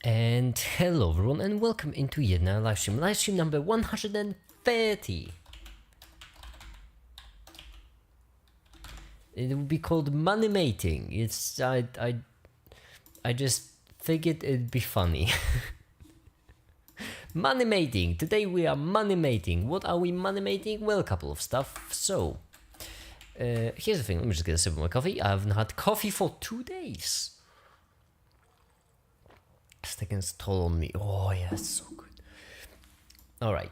And hello everyone and welcome into yet another livestream number 130. It will be called Manimating. It's I just figured it'd be funny. Manimating. Today we are manimating. What are we manimating? Well, a couple of stuff. So here's the thing, let me just get a sip of my coffee. I haven't had coffee for 2 days. It's taking its toll on me. Oh yeah, it's so good. Alright.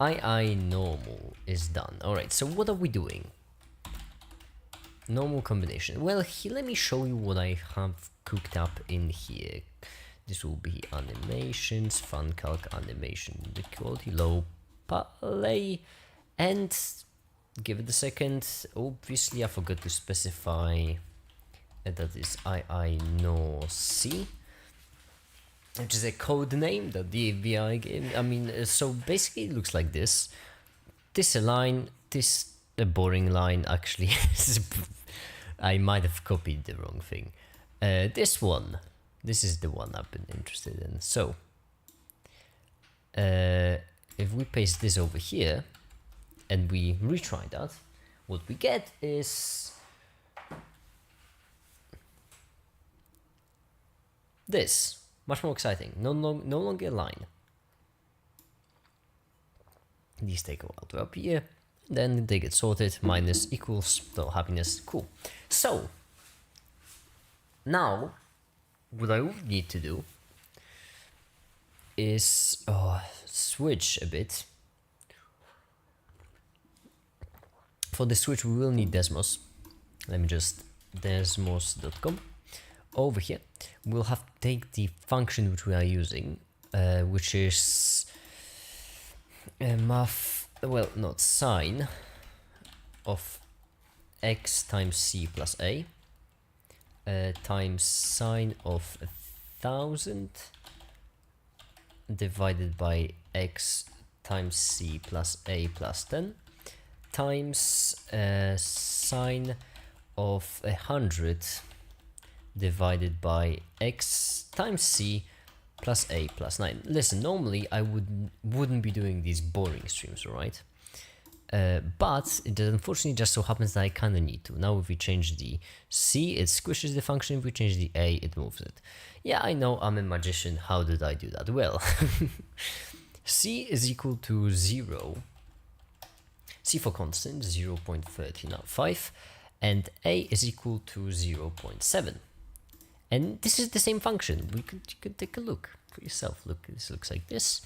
I normal is done. Alright, so what are we doing? Normal combination. Well, let me show you what I have cooked up in here. This will be animations, fun calc animation, the quality low, play, and give it a second. Obviously, I forgot to specify that is I know C, which is a code name that the API gave. I mean, so basically it looks like this. This a line, this a boring line actually. I might have copied the wrong thing. This one, this is the one I've been interested in. So, if we paste this over here and we retry that, what we get is this. Much more exciting. No longer a line. These take a while to appear. Then they get sorted. Minus equals, so happiness. Cool. So, now, what I would need to do is switch a bit. For the switch, we will need Desmos. Let me just desmos.com. Over here, we'll have to take the function which we are using, which is not sine of x times c plus a times sine of 1000 divided by x times c plus a plus 10 times sine of 100 divided by x times c plus a plus 9. Listen, normally I wouldn't be doing these boring streams, right? But it unfortunately just so happens that I kind of need to. Now if we change the c, it squishes the function. If we change the a, it moves it. Yeah, I know, I'm a magician. How did I do that? Well, c is equal to 0. C for constant, 0.395, and a is equal to 0.7. And this is the same function. You could take a look for yourself. Look, this looks like this.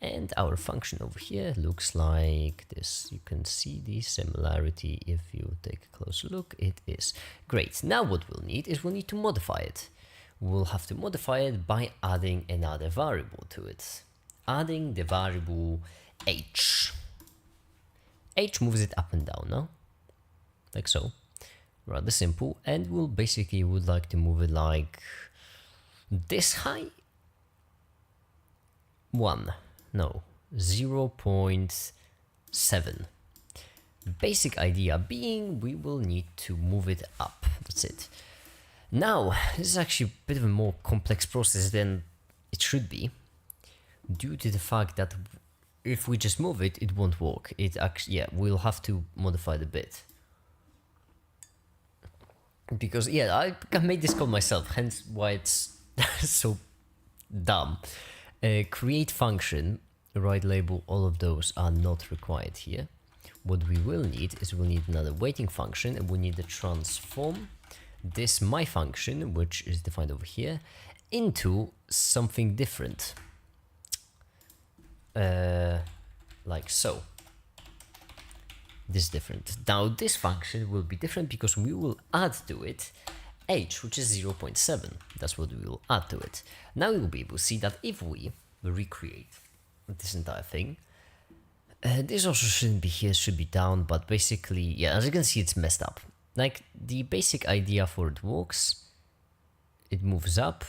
And our function over here looks like this. You can see the similarity if you take a closer look. It is great. Now what we'll need is we'll need to modify it. We'll have to modify it by adding another variable to it. Adding the variable h. H moves it up and down, no? Like so. Rather simple, and we'll basically would like to move it like this high. 0.7. Basic idea being we will need to move it up. That's it. Now, this is actually a bit of a more complex process than it should be, due to the fact that if we just move it, it won't work. It actually, yeah, we'll have to modify the bit. Because, yeah, I made this code myself, hence why it's so dumb. Create function, right label, all of those are not required here. What we will need is we'll need another waiting function, and we need to transform this my function, which is defined over here, into something different. Like so. This different. Now this function will be different because we will add to it h, which is 0.7. That's what we will add to it. Now you'll be able to see that if we recreate this entire thing, this also shouldn't be here, should be down, but basically, yeah, as you can see, it's messed up. Like, the basic idea for it works. It moves up.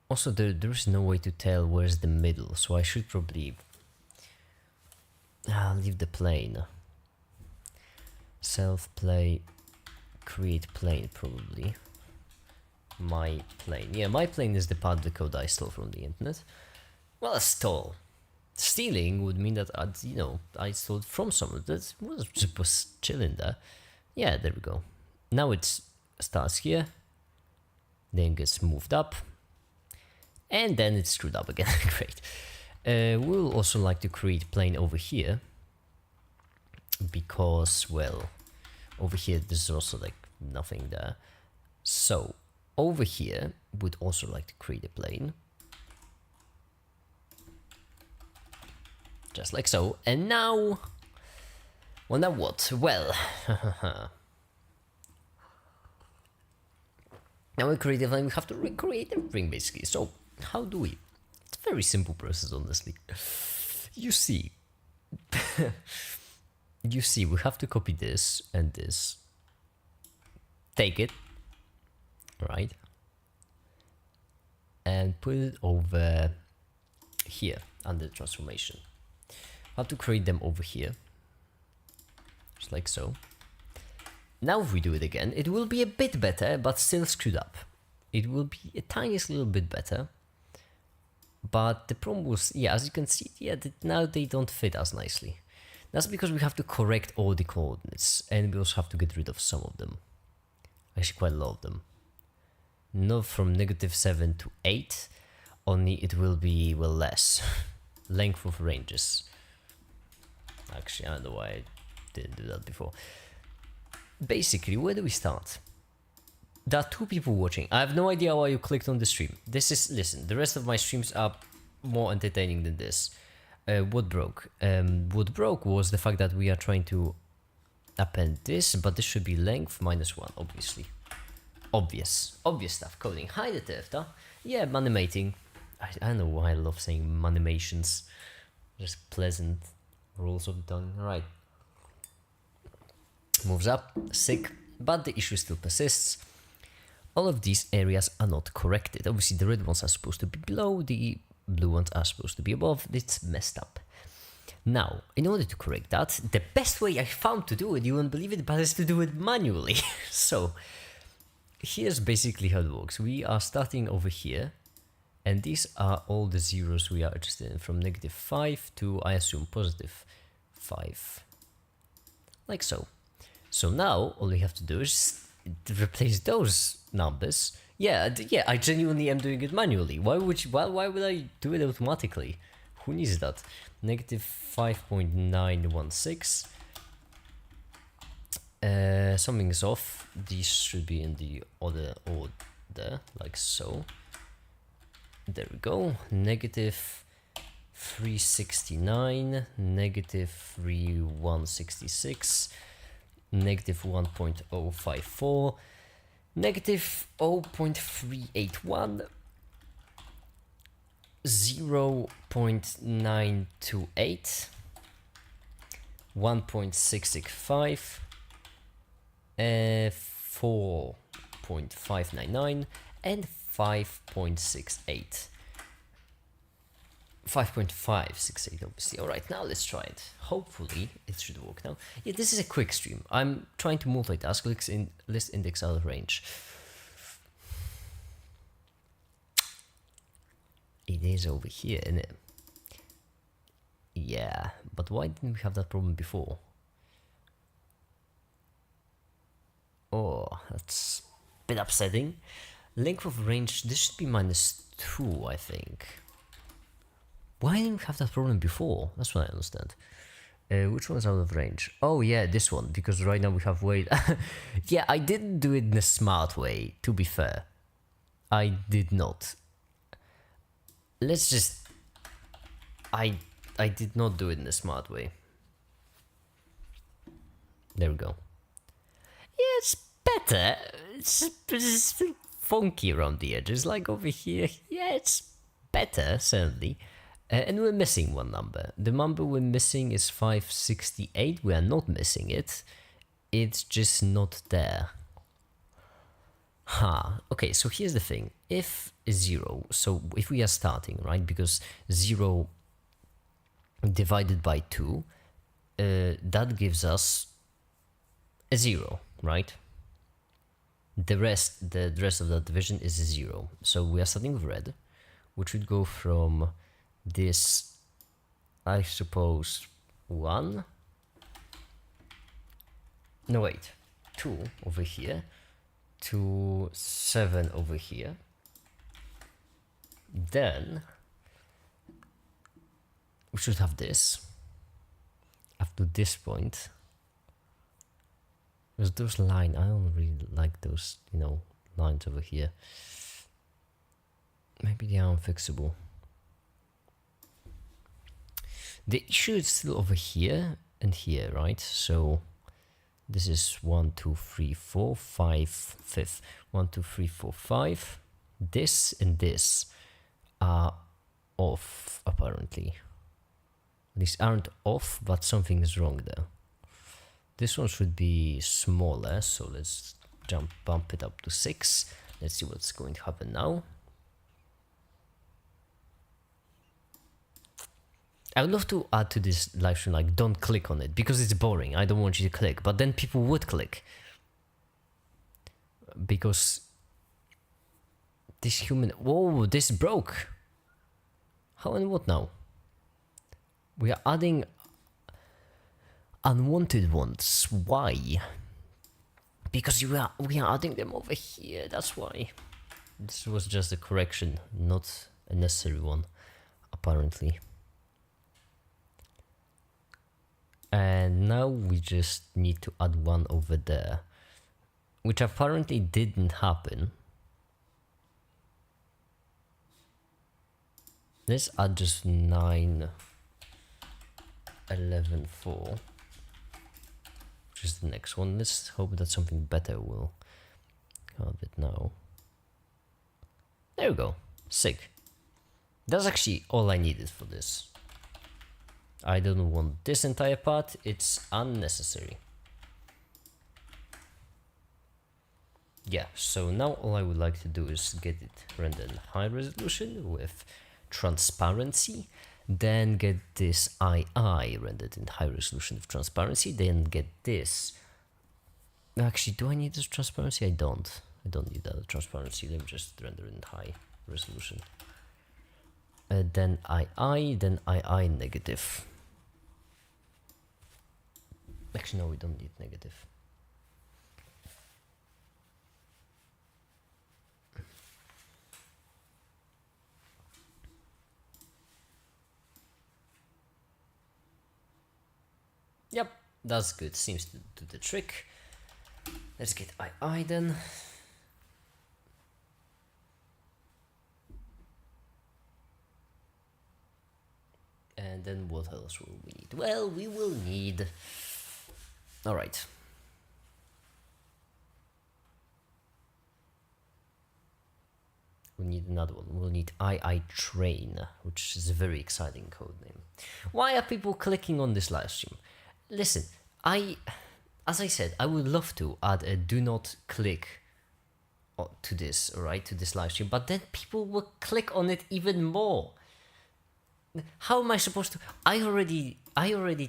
Also, there is no way to tell where's the middle, so I should probably leave the plane. Self play, create plane probably. my plane. Yeah, my plane is the part of the code I stole from the internet. Well, stole. Stealing would mean that I stole it from someone that was chilling there. Yeah, there we go. Now it starts here, then gets moved up, and then it's screwed up again. Great. We'll also like to create plane over here, because, well, over here there's also like nothing there. So over here would also like to create a plane, just like so. And now, well, now what? Well, now we create a plane, we have to recreate everything basically. So how do we? It's a very simple process, honestly. You see, we have to copy this and this, take it, right, and put it over here under transformation. How to create them over here, just like so. Now if we do it again, it will be a bit better, but still screwed up. It will be a tiniest little bit better, but the problem was, yeah, as you can see, yeah, now they don't fit as nicely. That's because we have to correct all the coordinates, and we also have to get rid of some of them. Actually, quite a lot of them. Not from -7 to 8, only it will be, well, less. Length of ranges. Actually, I don't know why I didn't do that before. Basically, where do we start? There are 2 people watching. I have no idea why you clicked on the stream. Listen, the rest of my streams are more entertaining than this. What broke? What broke was the fact that we are trying to append this, but this should be length -1, obviously. Obvious stuff, coding. Hi, the Tefta. Yeah, Manimating. I don't know why I love saying Manimations. Just pleasant rules of the tongue. Right. Moves up, sick, but the issue still persists. All of these areas are not corrected. Obviously, the red ones are supposed to be below, the blue ones are supposed to be above. It's messed up. Now, in order to correct that, the best way I found to do it, you won't believe it, but is to do it manually. So, here's basically how it works. We are starting over here, and these are all the zeros we are interested in, from -5 to, I assume, +5. Like so. So now, all we have to do is replace those numbers. Yeah, I genuinely am doing it manually. Why would I do it automatically? Who needs that? -5.916. Something is off. These should be in the other order, like so. There we go. -369, -3166, -1.054, -0.381, 0.928, 1.665, 4.599, and 5.68. 5.568, obviously. Alright, now let's try it. Hopefully it should work now. Yeah, this is a quick stream. I'm trying to multitask. List index out of range. It is over here, isn't it? Yeah, but why didn't we have that problem before? Oh, that's a bit upsetting. Length of range, this should be -2, I think. Why didn't we have that problem before? That's what I understand. Which one's out of range? Oh yeah, this one, because right now we have weight. Yeah, I didn't do it in a smart way, to be fair. I did not. Let's just... I did not do it in a smart way. There we go. Yeah, it's better. It's still funky around the edges, like over here. Yeah, it's better, certainly. And we're missing one number. The number we're missing is 568. We are not missing it. It's just not there. Okay, so here's the thing. If 0, so if we are starting, right, because 0 divided by 2, that gives us a 0, right? the rest of the division is 0. So we are starting with red, which would go from this, I suppose, 1. No, wait, 2 over here to 7 over here. Then we should have this up to this point. Because those lines, I don't really like those, lines over here. Maybe they are unfixable. The issue is still over here and here, right? So this is 1, 2, 3, 4, 5, 5. 1, 2, 3, 4, 5. This and this are off, apparently. These aren't off, but something is wrong there. This one should be smaller, so let's bump it up to 6. Let's see what's going to happen now. I would love to add to this live stream, like, don't click on it, because it's boring. I don't want you to click, but then people would click. Because this human... Whoa, this broke. How and what now? We are adding unwanted ones. Why? Because we are adding them over here, that's why. This was just a correction, not a necessary one, apparently. And now we just need to add one over there, which apparently didn't happen. Let's add just 9, 11, 4, which is the next one. Let's hope that something better will come of it now. There we go. Sick. That's actually all I needed for this. I don't want this entire part, it's unnecessary. Yeah, so now all I would like to do is get it rendered in high resolution with transparency, then get this II rendered in high resolution with transparency, then get this. Actually, do I need this transparency? I don't need that transparency. Let me just render it in high resolution. Then II negative. Actually, no, we don't need negative. Yep, that's good. Seems to do the trick. Let's get II then. And then what else will we need? Well, we will need... Alright. We need another one. We'll need II train, which is a very exciting code name. Why are people clicking on this live stream? Listen, as I said, I would love to add a do not click to this, alright, to this live stream, but then people will click on it even more. How am I supposed to? I already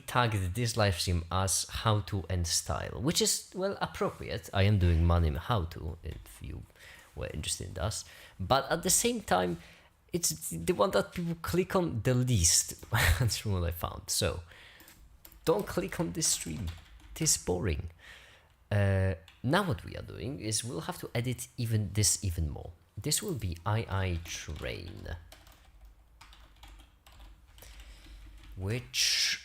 tagged this live stream as how to and style, which is, well, appropriate. I am doing money how to, if you were interested in that. But at the same time, it's the one that people click on the least. That's what I found. So don't click on this stream. It is boring. Now what we are doing is we'll have to edit even more. This will be II train, which,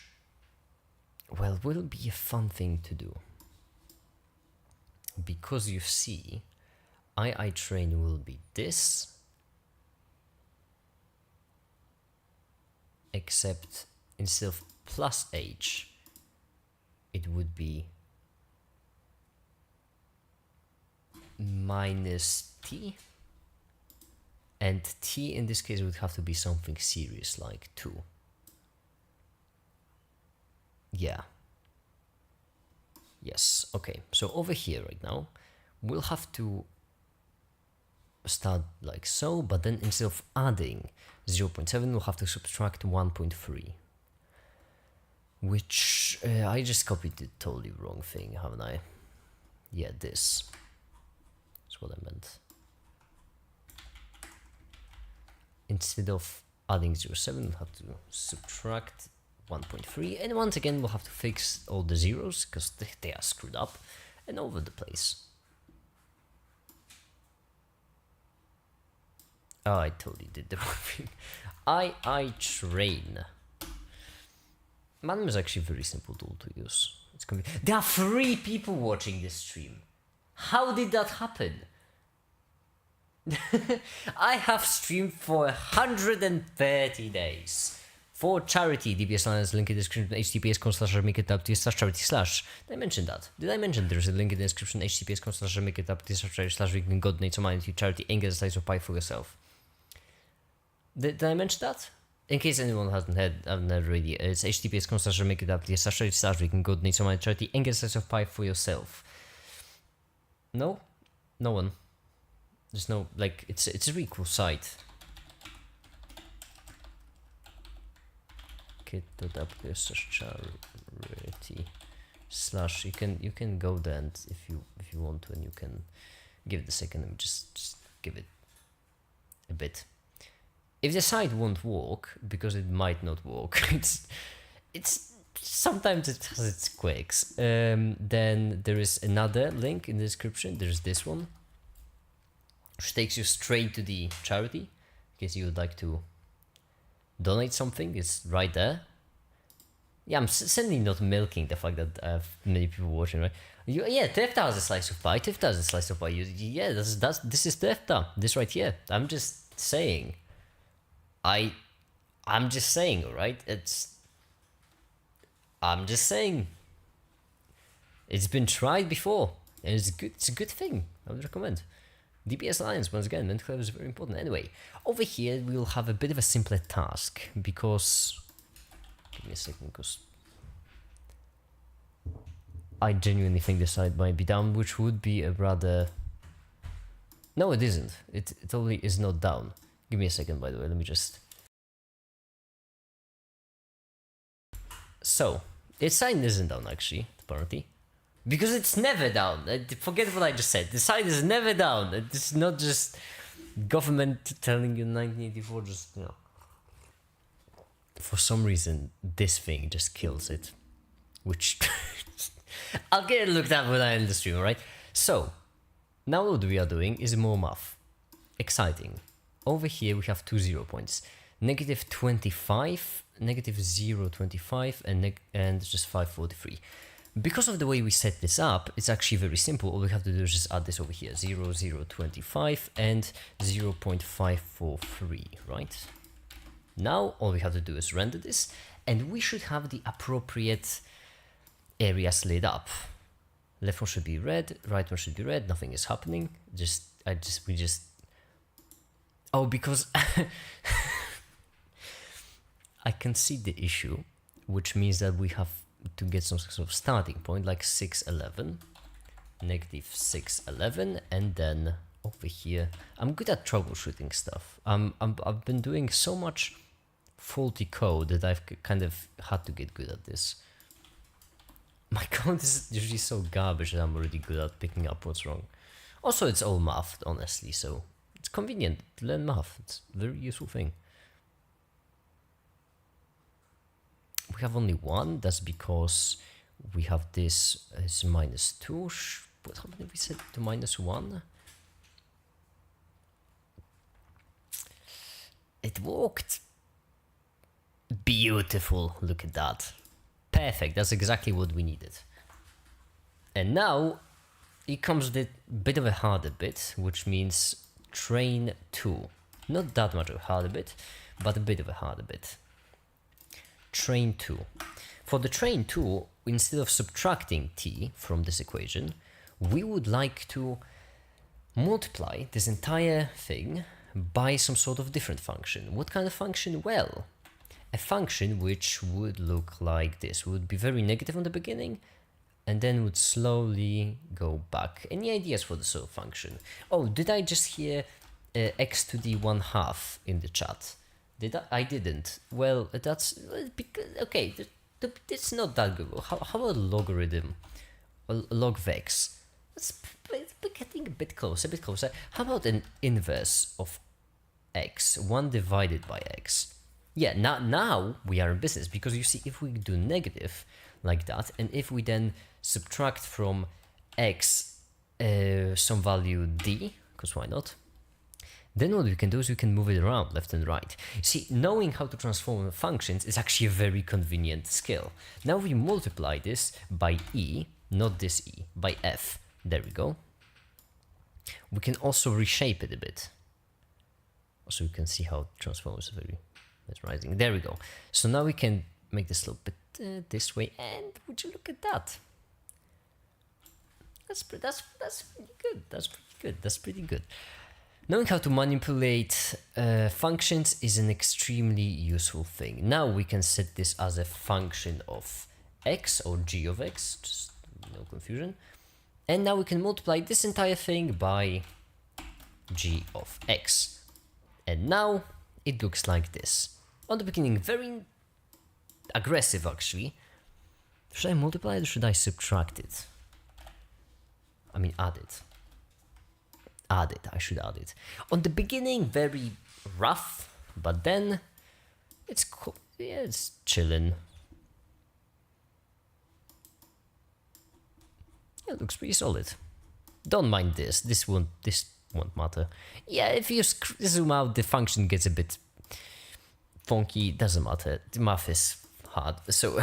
well, will be a fun thing to do, because you see, II train will be this, except instead of plus H, it would be minus T, and T in this case would have to be something serious like 2. Yeah. Yes, okay. So over here right now, we'll have to start like so, but then instead of adding 0.7, we'll have to subtract 1.3. Which, I just copied the totally wrong thing, haven't I? Yeah, this. That's what I meant. Instead of adding 0.7, we'll have to subtract 1.3, and once again we'll have to fix all the zeros because they are screwed up and all over the place. Oh, I totally did the wrong thing. I train. Manim is actually a very simple tool to use. It's there are 3 people watching this stream. How did that happen? I have streamed for 130 days. For charity, DBS Alliance, link in the description, https://makeitup/charity/. Did I mention that? Did I mention there's a link in the description, https://makeitup/charity/, where you can donate some money to charity and get a slice of pie for yourself? Did I mention that? In case anyone hasn't heard already, it's https://makeitup/charity/, where you can go donate some money to charity and get a slice of pie for yourself. No? No one. There's no, like, it's a really cool site. kit.app/charity/ you can go there, and if you want to, and you can give it a second and just give it a bit. If the site won't work, because it might not work, it's sometimes it has its quirks. Then there is another link in the description. There's this one, which takes you straight to the charity, in case you would like to donate something. It's right there. Yeah, I'm certainly not milking the fact that I have many people watching, right? Yeah, Tefta has a slice of pie. Tefta has a slice of pie. Yeah, this is Tefta. This right here. I'm just saying. I'm just saying, alright? I'm just saying. It's been tried before, and it's good. It's a good thing. I would recommend. DPS Alliance, once again, mental health is very important. Anyway, over here we'll have a bit of a simpler task, because... Give me a second, because... I genuinely think the site might be down, which would be a rather... No, it isn't. It totally is not down. Give me a second, by the way, let me just... So, its site isn't down, actually, apparently. Because it's never down. Forget what I just said. The site is never down. It's not just government telling you 1984, just, you know. For some reason, this thing just kills it. Which... I'll get it looked at when I end the stream, alright? So, now what we are doing is more math. Exciting. Over here we have 2 0 points. -25, -0.25, and just 543. Because of the way we set this up, it's actually very simple. All we have to do is just add this over here, 0.025 and 0.543, right? Now all we have to do is render this, and we should have the appropriate areas lit up. Left one should be red, right one should be red, nothing is happening. Oh, because I can see the issue, which means that we have to get some sort of starting point, like 611, -611, and then over here, I'm good at troubleshooting stuff. I've been doing so much faulty code that I've kind of had to get good at this. My code is usually so garbage that I'm already good at picking up what's wrong. Also, it's all math, honestly, so it's convenient to learn math. It's a very useful thing. We have only one. That's because we have this as -2. What happened if we set to -1? It worked. Beautiful. Look at that. Perfect. That's exactly what we needed. And now it comes the bit of a harder bit, which means train 2. Not that much of a harder bit, but a bit of a harder bit. Train 2. For the train 2, instead of subtracting t from this equation, we would like to multiply this entire thing by some sort of different function. What kind of function? Well, a function which would look like this. Would be very negative on the beginning, and then would slowly go back. Any ideas for the sort of function? Oh, did I just hear x to the 1/2 in the chat? Did I didn't. Well, that's... Okay, it's not that good. How about logarithm? Log vex. We're getting a bit closer, a bit closer. How about an inverse of x, 1 divided by x? Yeah, now we are in business, because you see, if we do negative like that, and if we then subtract from x some value d, because why not? Then what we can do is we can move it around left and right. See, knowing how to transform functions is actually a very convenient skill. Now we multiply this by e, not this e, by f. There we go. We can also reshape it a bit. So you can see how it transforms very mesmerizing. There we go. So now we can make this a little bit this way, and would you look at that? That's pretty good. That's pretty good. That's pretty good. Knowing how to manipulate functions is an extremely useful thing. Now we can set this as a function of x, or g of x, just no confusion. And now we can multiply this entire thing by g of x. And now it looks like this. On the beginning, very aggressive actually. Should I multiply it or should I subtract it? I mean, add it. Add it, I should add it. On the beginning, very rough, but then it's cool. Yeah, it's chillin'. Yeah, it looks pretty solid. Don't mind this. This won't matter. Yeah, if you zoom out, the function gets a bit funky. Doesn't matter. The math is hard. So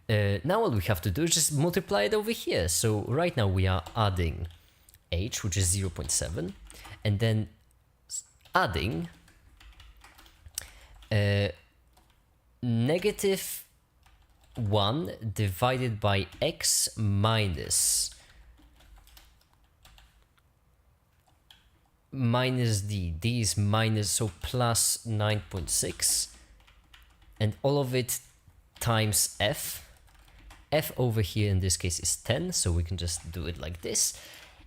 now what we have to do is just multiply it over here. So right now we are adding h, which is 0.7, and then adding negative 1 divided by x minus d. D is minus, so plus 9.6, and all of it times f. F over here in this case is 10, so we can just do it like this.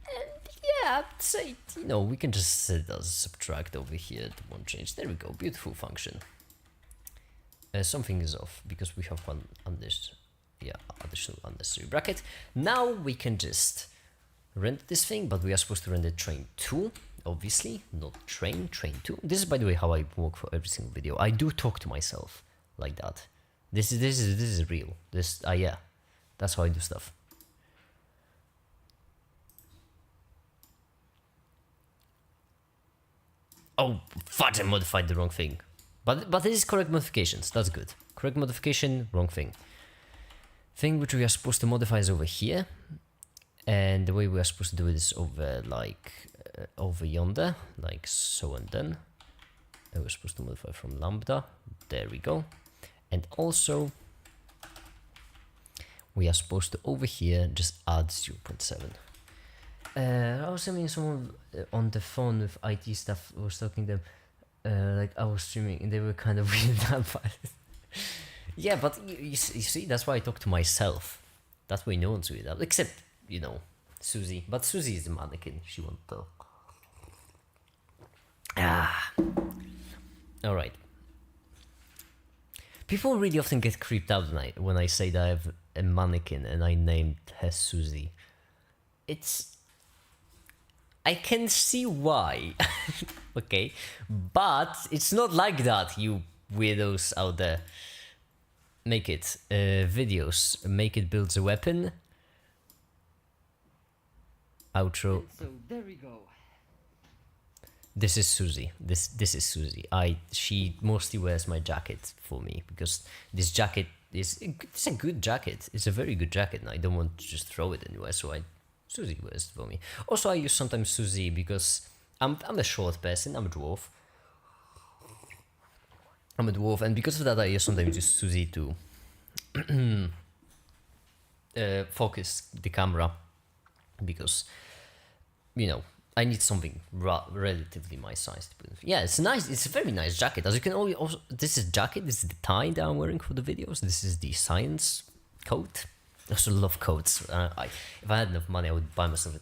And yeah, I'd say, you know, we can just set it as subtract over here. It won't change. There we go. Beautiful function. Something is off because we have one additional unnecessary bracket. Now we can just render this thing, but we are supposed to render train 2, obviously, not train 2. This is, by the way, how I work for every single video. I do talk to myself like that. This is real. Yeah, that's how I do stuff. Oh, fudge! I modified the wrong thing. But this is correct modifications. That's good. Correct modification, wrong thing. Thing which we are supposed to modify is over here, and the way we are supposed to do it is over over yonder, like so, and then we're supposed to modify from lambda. There we go. And also we are supposed to over here just add 0.7. I was having someone on the phone with IT stuff. I was talking to them. Like I was streaming and they were kind of weirded out by it. Yeah, but you see, that's why I talk to myself. That way no one's weirded out, except, you know, Susie. But Susie is the mannequin. She won't talk. Alright. People really often get creeped out when I say that I have a mannequin and I named her Susie. I can see why. Okay, but it's not like that, you weirdos out there. Make it videos. Make it builds a weapon. Outro. So there we go. This is Susie. This is Susie. She mostly wears my jacket for me because this jacket it's a good jacket. It's a very good jacket, and I don't want to just throw it anywhere. So Susie wears it for me. Also, I use sometimes Susie because I'm a short person. I'm a dwarf. And because of that, I sometimes use Susie to focus the camera because, you know, I need something relatively my size to put in. Yeah, it's nice. It's a very nice jacket. As you can also, this is jacket. This is the tie that I'm wearing for the videos. This is the science coat. I also love coats. If I had enough money, I would buy myself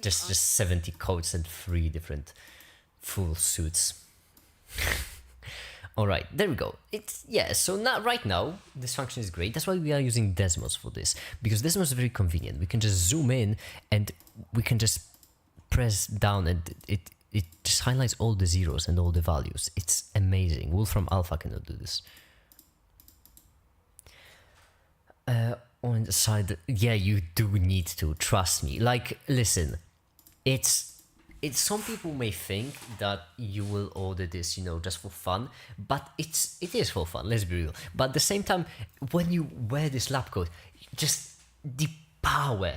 just 70 coats and 3 different full suits. Alright, there we go. So now right now this function is great. That's why we are using Desmos for this, because Desmos is very convenient. We can just zoom in and we can just press down and it just highlights all the zeros and all the values. It's amazing. Wolfram Alpha cannot do this. On the side, yeah, you do need to trust me. Like, listen, it's some people may think that you will order this, just for fun, but it is for fun. Let's be real. But at the same time, when you wear this lab coat, just the power,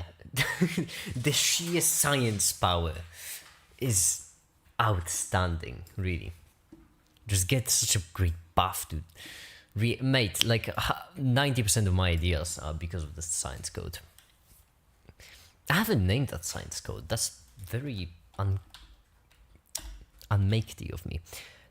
the sheer science power, is outstanding. Really, just get such a great buff, dude. Mate, like 90% of my ideas are because of the science code. I haven't named that science code. That's very unmakety of me.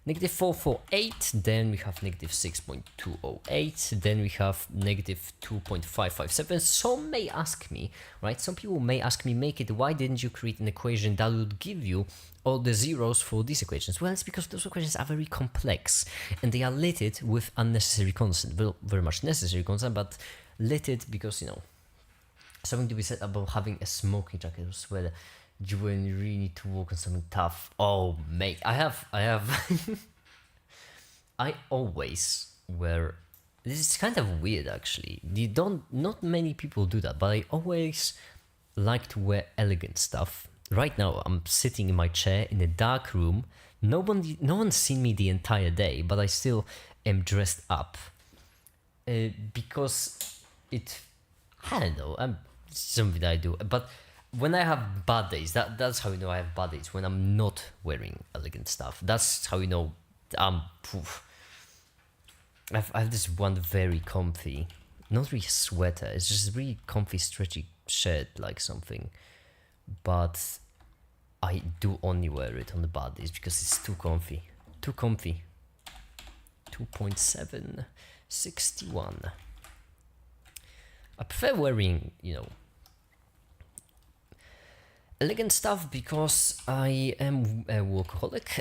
Negative 448, then we have negative 6.208, then we have negative 2.557. Some may ask me, right? Some people may ask me, make it, why didn't you create an equation that would give you all the zeros for these equations? Well, it's because those equations are very complex and they are littered with unnecessary constant. Well, very much necessary constant, but littered because, something to be said about having a smoking jacket as well. When you really need to work on something tough. Oh, mate, I have I always wear, this is kind of weird actually. Not many people do that, but I always like to wear elegant stuff. Right now, I'm sitting in my chair in a dark room. No one's seen me the entire day, but I still am dressed up. Because I don't know, it's something that I do. But when I have bad days, that's how you know I have bad days. When I'm not wearing elegant stuff, that's how you know I have this one very comfy, not really sweater. It's just a really comfy, stretchy shirt, like something. But I do only wear it on the bad days because it's too comfy. Too comfy. 2.761. I prefer wearing, elegant stuff because I am a workaholic.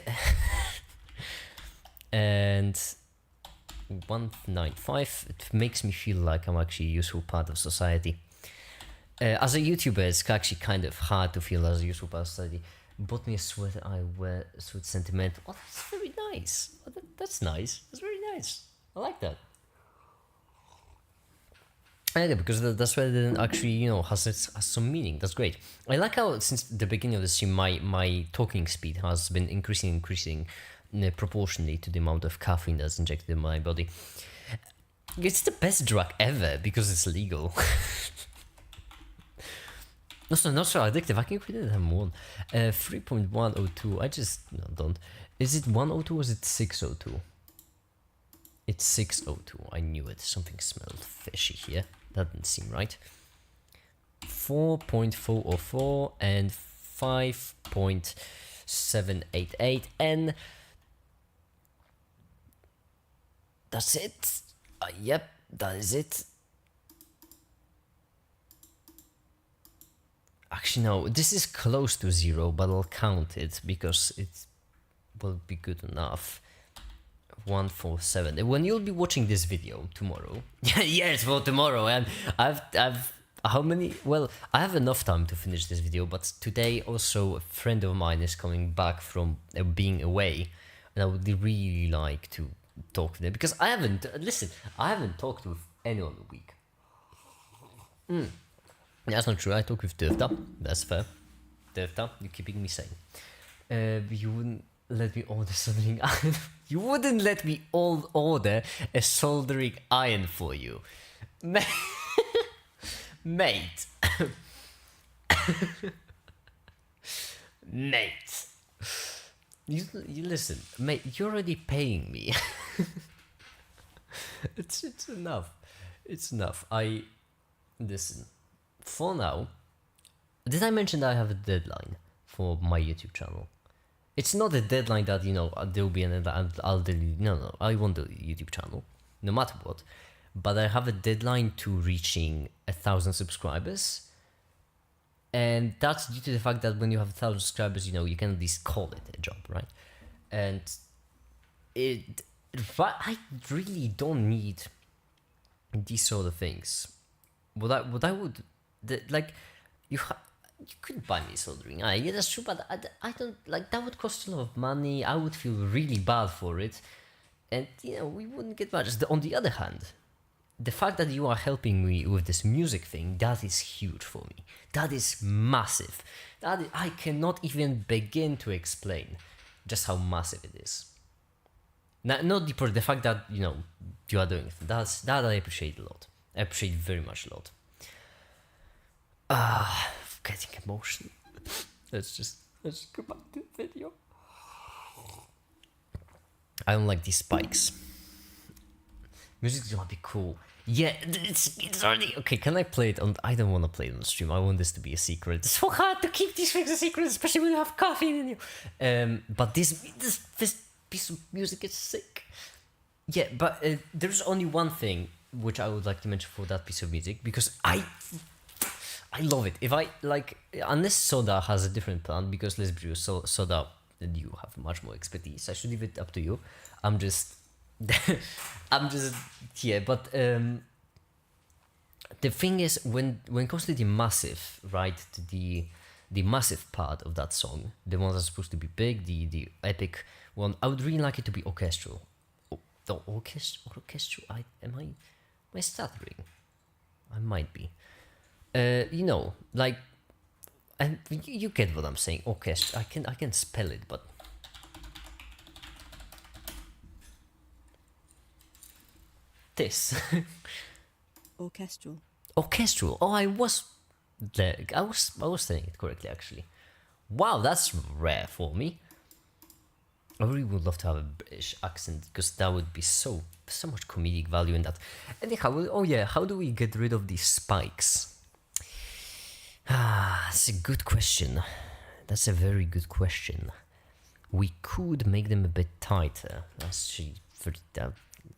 And 195, it makes me feel like I'm actually a useful part of society. As a YouTuber, it's actually kind of hard to feel as a useful part of society. Bought me a sweater, I wear sweat sentimental. Oh, that's very nice. Oh, that's nice. That's very nice. I like that. Yeah, because that's why it actually, has some meaning. That's great. I like how since the beginning of the stream, my talking speed has been increasing proportionally to the amount of caffeine that's injected in my body. It's the best drug ever because it's legal. Not so addictive. I can quit it at one. 3.102. I just don't. Is it 102 or is it 602? It's 602. I knew it. Something smelled fishy here. That didn't seem right. 4.404 and 5.788 and that's it. Yep, that is it. Actually, no, this is close to 0, but I'll count it because it will be good enough. 147. When you'll be watching this video tomorrow, yes, for tomorrow, and I've how many? Well, I have enough time to finish this video, but today also a friend of mine is coming back from being away, and I would really like to talk to them because I haven't talked with anyone all week. That's not true. I talked with Dövda. That's fair. Dövda, you're keeping me sane. You wouldn't let me order soldering iron. You wouldn't let me order a soldering iron for you, mate. Mate. Mate. You listen, mate. You're already paying me. It's enough. It's enough. Listen. For now, did I mention that I have a deadline for my YouTube channel? It's not a deadline that, there'll be I'll delete. No, I won't do a YouTube channel, no matter what. But I have a deadline to reaching 1,000 subscribers. And that's due to the fact that when you have 1,000 subscribers, you can at least call it a job, right? And I really don't need these sort of things. What I would like you could buy me soldering iron. Yeah, that's true, but I don't like that would cost a lot of money. I would feel really bad for it, and we wouldn't get much. On the other hand, the fact that you are helping me with this music thing, that is huge for me. That is massive. I cannot even begin to explain just how massive it is. Not the fact that you are doing it. That I appreciate a lot. I appreciate very much a lot. Getting emotional. Let's go back to the video. I don't like these spikes. Music's gonna be cool. Yeah, it's already okay. Can I play it on? I don't want to play it on the stream. I want this to be a secret. It's so hard to keep these things a secret, especially when you have coffee in you. But this piece of music is sick. Yeah, but there's only one thing which I would like to mention for that piece of music, because I love it. If I like, unless Soda has a different plan, because let's be real, Soda, you have much more expertise. I should leave it up to you. I'm just here. But the thing is, when it comes to the massive, right, the massive part of that song, the one that's supposed to be big, the epic one, I would really like it to be orchestral. The orchestral. Am I stuttering? I might be. Like, and you get what I'm saying. Orchestra. I can spell it, but this. Orchestral. Orchestral. Oh, I was saying it correctly, actually. Wow, that's rare for me. I really would love to have a British accent, because that would be so much comedic value in that. Anyhow, how do we get rid of these spikes? That's a good question. That's a very good question. We could make them a bit tighter. Actually, for that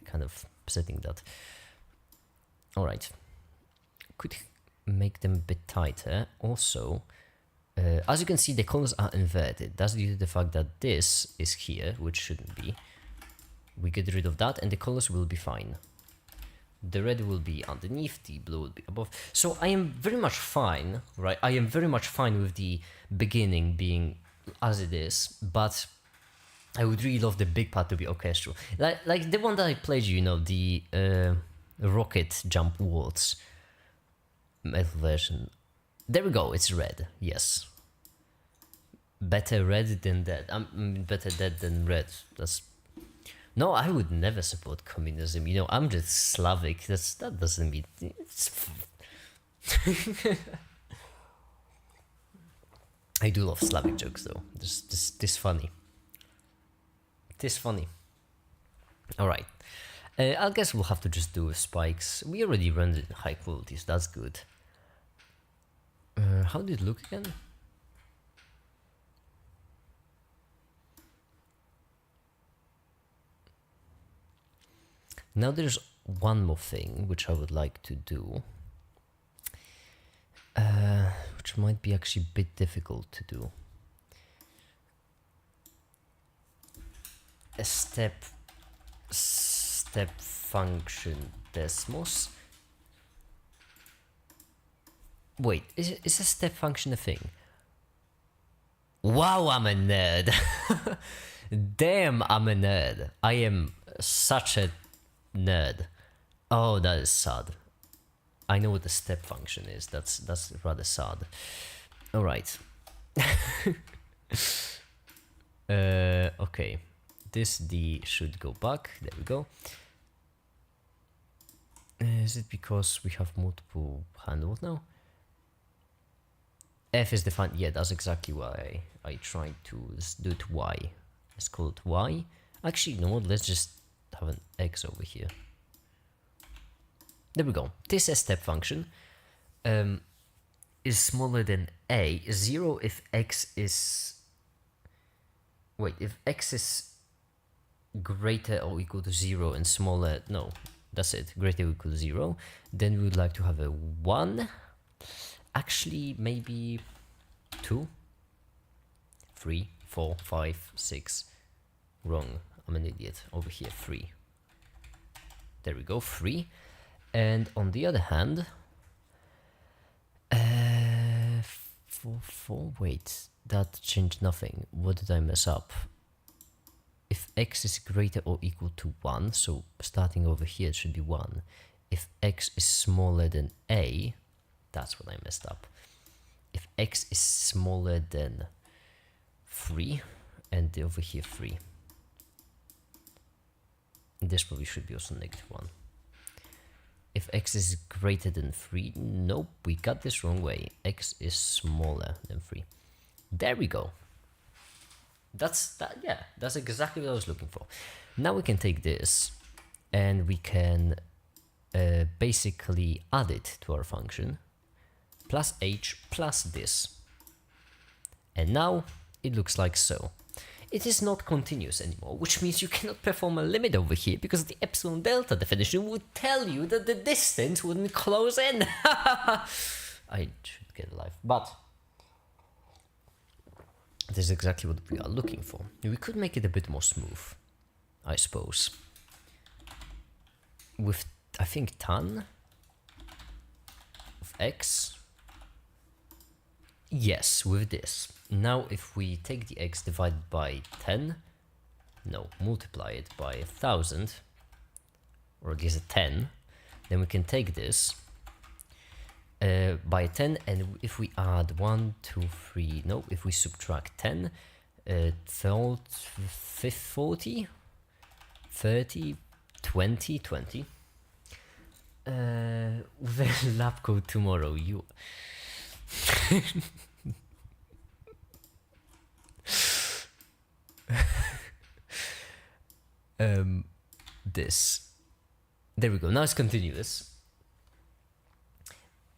kind of setting that. All right. Could make them a bit tighter. Also, as you can see, the colors are inverted. That's due to the fact that this is here, which shouldn't be. We get rid of that, and the colors will be fine. The red will be underneath, the blue will be above. So I am very much fine, right? I am very much fine with the beginning being as it is, but I would really love the big part to be orchestral. Like the one that I played you, the rocket jump waltz metal version. There we go, it's red, yes. Better red than dead. Better dead than red. No, I would never support communism. I'm just Slavic. That doesn't mean it's. I do love Slavic jokes though. This funny. This funny. All right. I guess we'll have to just do spikes. We already rendered in high qualities. That's good. How did it look again? Now there's one more thing which I would like to do, which might be actually a bit difficult to do. A step function Desmos. Wait, is a step function a thing? Wow, I'm a nerd. Damn, I'm a nerd. I am such a nerd. Oh, that is sad. I know what the step function is. That's rather sad. All right. Okay. This D should go back. There we go. Is it because we have multiple handles now? F is defined. Yeah, that's exactly why I tried to do it Y. Let's call it Y. Actually, you know what? Let's just have an X over here. There we go. This step function is smaller than A. 0 if X is... Wait, if X is greater or equal to 0 and smaller... No, that's it. Greater or equal to 0. Then we would like to have a 1. Actually, maybe 2, 3, 4, 5, 6. Wrong. I'm an idiot. Over here, 3. There we go, 3. And on the other hand, 4, wait, that changed nothing. What did I mess up? If x is greater or equal to 1, so starting over here it should be 1. If x is smaller than a, that's what I messed up. If x is smaller than 3, and over here 3. This probably should be also -1. If x is greater than 3, nope, we got this wrong way. X is smaller than 3. There we go. That's exactly what I was looking for. Now we can take this and we can basically add it to our function, plus h plus this. And now it looks like so. It is not continuous anymore, which means you cannot perform a limit over here because the epsilon delta definition would tell you that the distance wouldn't close in. I should get a life, but this is exactly what we are looking for. We could make it a bit more smooth, I suppose. With, I think, tan of x. Yes, with this. Now if we take the x divided by 10, no, multiply it by 1000, or at least a 10, then we can take this by 10, and if we add 1, 2, 3, no, if we subtract 10, 40, 30, 20, 20. With a lab code tomorrow, you... This. There we go. Now it's continuous.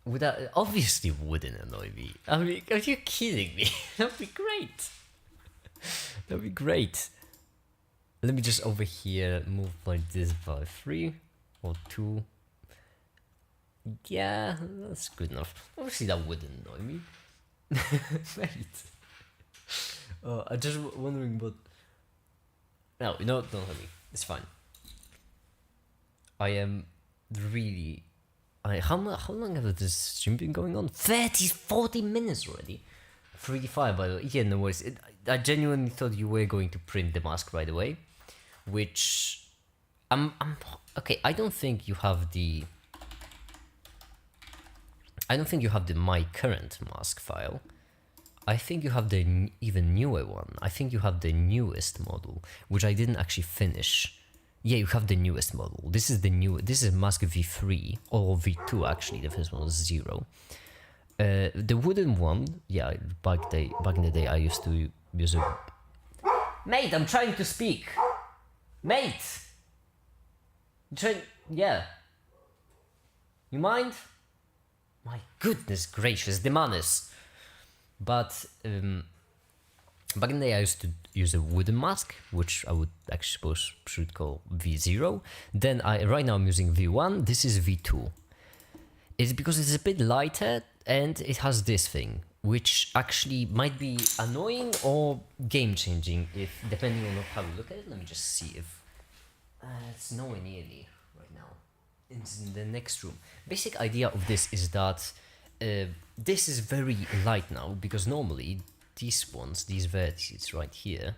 Without, obviously wouldn't annoy me. I mean, are you kidding me? That'd be great. That'd be great. Let me just over here move like this by 3 or 2. Yeah, that's good enough. Obviously that wouldn't annoy me. Mate. I'm just wondering what... No, you know, don't hurt me. It's fine. I am really... how long have this stream been going on? 40 minutes already. 35 by the way. Yeah, no worries. I genuinely thought you were going to print the mask right away. Which... okay, I don't think you have the my current mask file. I think you have the even newer one. I think you have the newest model, which I didn't actually finish. Yeah, you have the newest model. This is mask V3 or V2 actually. The first one was 0. The wooden one, yeah, back in the day I used to use a... Mate, I'm trying to speak. Mate. Yeah. You mind? My goodness gracious, the manners. But back in the day I used to use a wooden mask, which I would actually suppose should call V0. Then right now I'm using V1, this is V2. It's because it's a bit lighter and it has this thing, which actually might be annoying or game changing if depending on how you look at it. Let me just see if it's nowhere near me right now. It's in the next room. Basic idea of this is that this is very light now, because normally these vertices right here,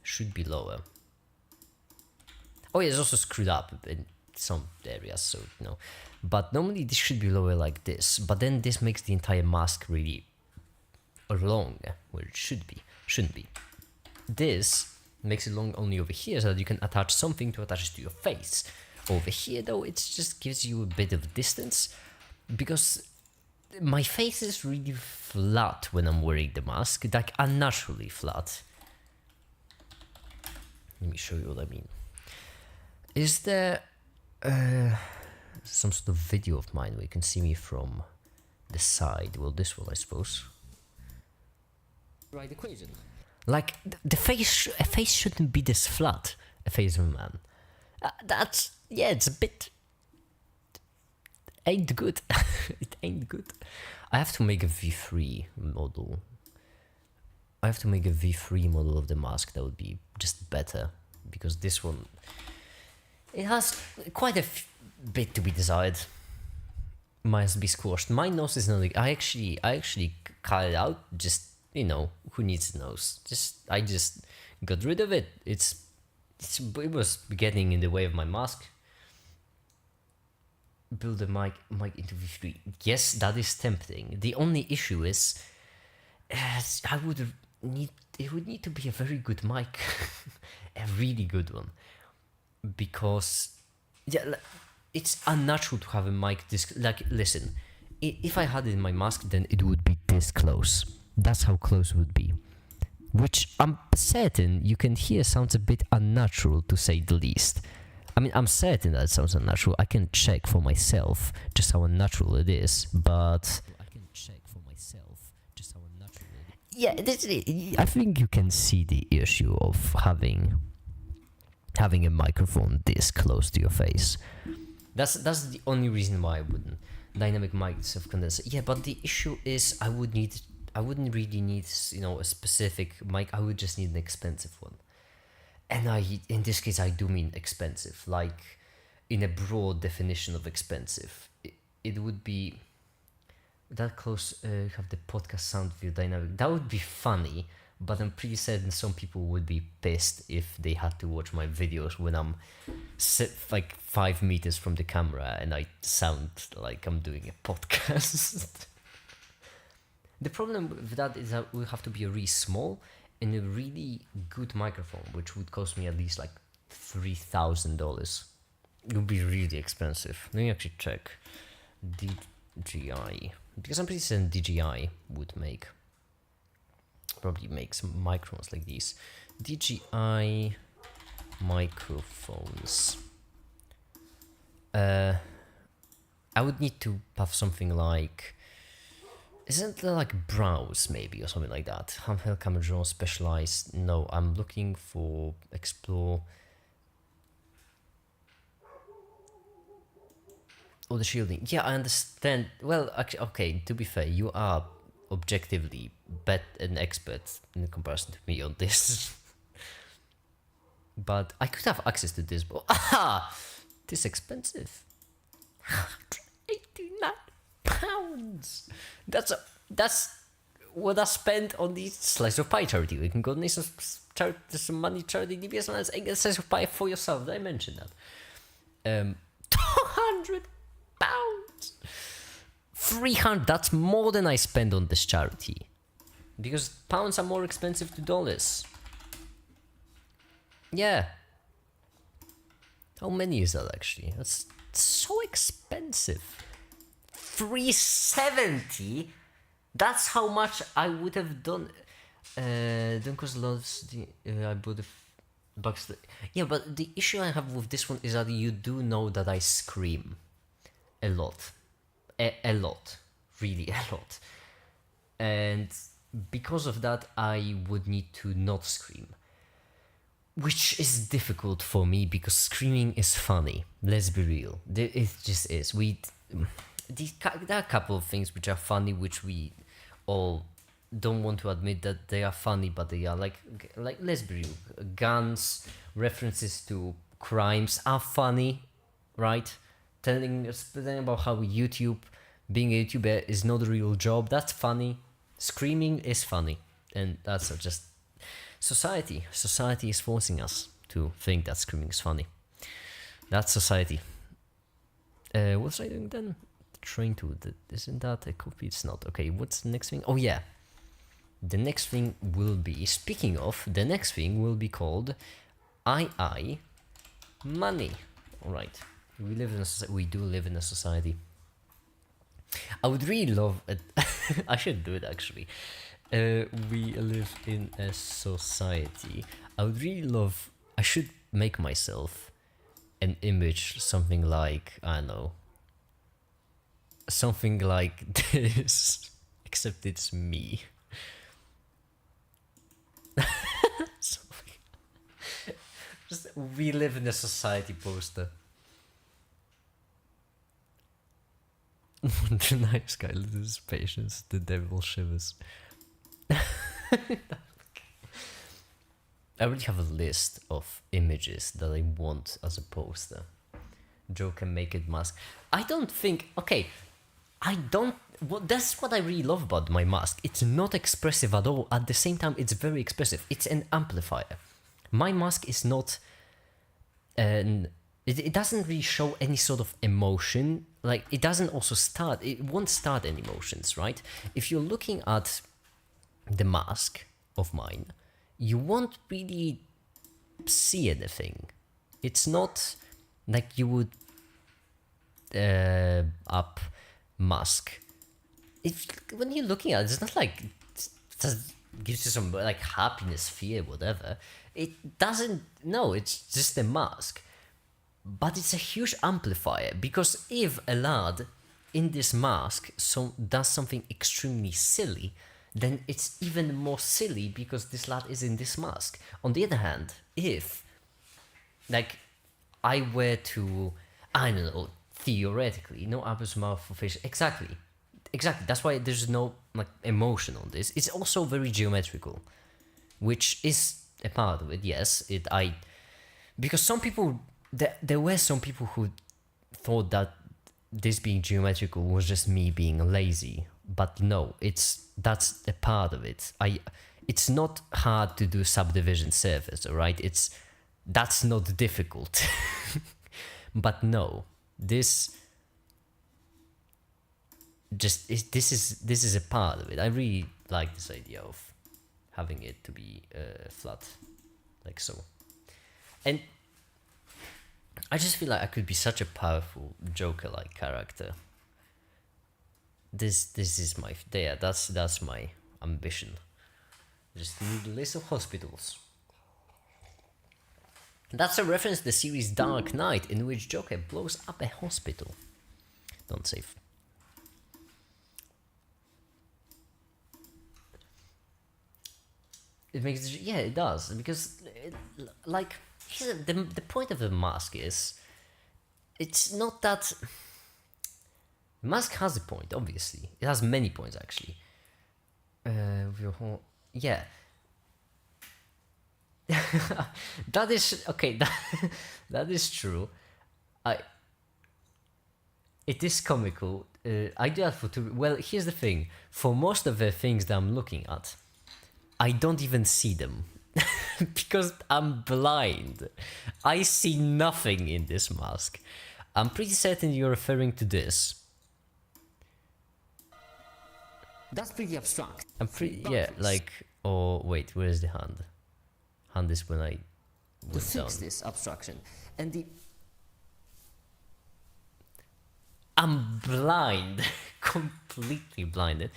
should be lower. Oh yeah, it's also screwed up in some areas, so you know. But normally this should be lower like this, but then this makes the entire mask really long, where it shouldn't be. This makes it long only over here, so that you can attach something to attach it to your face. Over here though, it just gives you a bit of distance, because my face is really flat when I'm wearing the mask, like unnaturally flat. Let me show you what I mean. Is there some sort of video of mine where you can see me from the side? Well, this one, I suppose. Right equation. Like a face shouldn't be this flat. A face of a man. Yeah, it's a bit. Ain't good. It ain't good. I have to make a V3 model. I have to make a V3 model of the mask that would be just better. because this one, it has quite a bit to be desired. Must be squashed. My nose is not like, I actually cut it out. Just, who needs a nose? I just got rid of it. It was getting in the way of my mask. Build a mic into V3. Yes, that is tempting. The only issue is, it would need to be a very good mic, a really good one, because it's unnatural to have a mic this, like, listen, if I had it in my mask, then it would be this close. That's how close it would be, which I'm certain you can hear sounds a bit unnatural, to say the least. I mean, I'm certain that it sounds unnatural. I can check for myself just how unnatural it is, but yeah, I think you can see the issue of having a microphone this close to your face. That's the only reason why I wouldn't. Dynamic mic self-condenser. Yeah, but the issue is I wouldn't really need, a specific mic. I would just need an expensive one. And in this case, I do mean expensive, like in a broad definition of expensive. It would be that close, have the podcast sound view dynamic. That would be funny, but I'm pretty certain some people would be pissed if they had to watch my videos when I'm like 5 meters from the camera and I sound like I'm doing a podcast. The problem with that is that we have to be really small and a really good microphone, which would cost me at least like $3,000. It would be really expensive. Let me actually check. DJI, because I'm pretty certain DJI would probably make some microphones like these. DJI microphones. I would need to have something like, isn't there like Browse maybe or something like that? Handheld camera drone specialized. No, I'm looking for explore. Oh, the shielding. Yeah, I understand. Well, actually, okay, to be fair, you are objectively an expert in comparison to me on this. But I could have access to this, but this expensive. £189. That's what I spent on the Slice of Pie charity. We can go donate some money charity DBS and a slice of pie for yourself. Did I mention that? £200. 300. That's more than I spend on this charity, because pounds are more expensive to dollars. Yeah. How many is that actually? That's so expensive. 370. That's how much I would have done. Don't cost lots. I bought the bucks. Yeah, but the issue I have with this one is that you do know that I scream a lot. A lot. Really a lot. And because of that, I would need to not scream. Which is difficult for me because screaming is funny. Let's be real. It just is. There are a couple of things which are funny, which we all don't want to admit that they are funny, but they are like let's be real. Guns, references to crimes are funny, right? Telling about how being a YouTuber is not a real job, that's funny. Screaming is funny, and that's just society. Society is forcing us to think that screaming is funny. That's society. What was I doing then? Train to, isn't that a copy? It's not. Okay, what's the next thing? Oh yeah, the next thing will be, speaking of, the next thing will be called money. All right, we do live in a society. I would really love it. I should do it actually. We live in a society. I should make myself an image, something like, I don't know, something like this, except it's me. Just, we live in a society poster. The nice guy loses patience, the devil shivers. I already have a list of images that I want as a poster. Joker naked mask. I don't think. Okay, I don't. Well, that's what I really love about my mask. It's not expressive at all. At the same time, it's very expressive. It's an amplifier. My mask is not an. It doesn't really show any sort of emotion. Like, it doesn't also start. It won't start any emotions, right? If you're looking at the mask of mine, you won't really see anything. It's not like you would up mask. If when you're looking at it, it's not like it just gives you some like happiness, fear, whatever. It doesn't. No, it's just a mask. But it's a huge amplifier, because if a lad in this mask does something extremely silly, then it's even more silly because this lad is in this mask. On the other hand, if like I were to, I don't know, theoretically, no apples mouth for fish. Exactly. That's why there's no like emotion on this. It's also very geometrical, which is a part of it. Yes, because some people, there were some people who thought that this being geometrical was just me being lazy, but no, that's a part of it. It's not hard to do subdivision surface, all right? That's not difficult. But no, this is a part of it. I really like this idea of having it to be flat, like so. And I just feel like I could be such a powerful Joker-like character. This is my that's my ambition. Just need a list of hospitals. That's a reference to the series Dark Knight, in which Joker blows up a hospital. Don't save. It makes, yeah, it does, because the point of the mask is, it's not that. The mask has a point, obviously. It has many points, actually. Yeah. That is okay. That is true. It is comical. I do that for two. Well, here's the thing. For most of the things that I'm looking at, I don't even see them because I'm blind. I see nothing in this mask. I'm pretty certain you're referring to this. That's pretty abstract. I'm pretty, yeah, like, oh wait, where is the hand? Hand is when I to fix this abstraction. And I'm blind, completely blinded.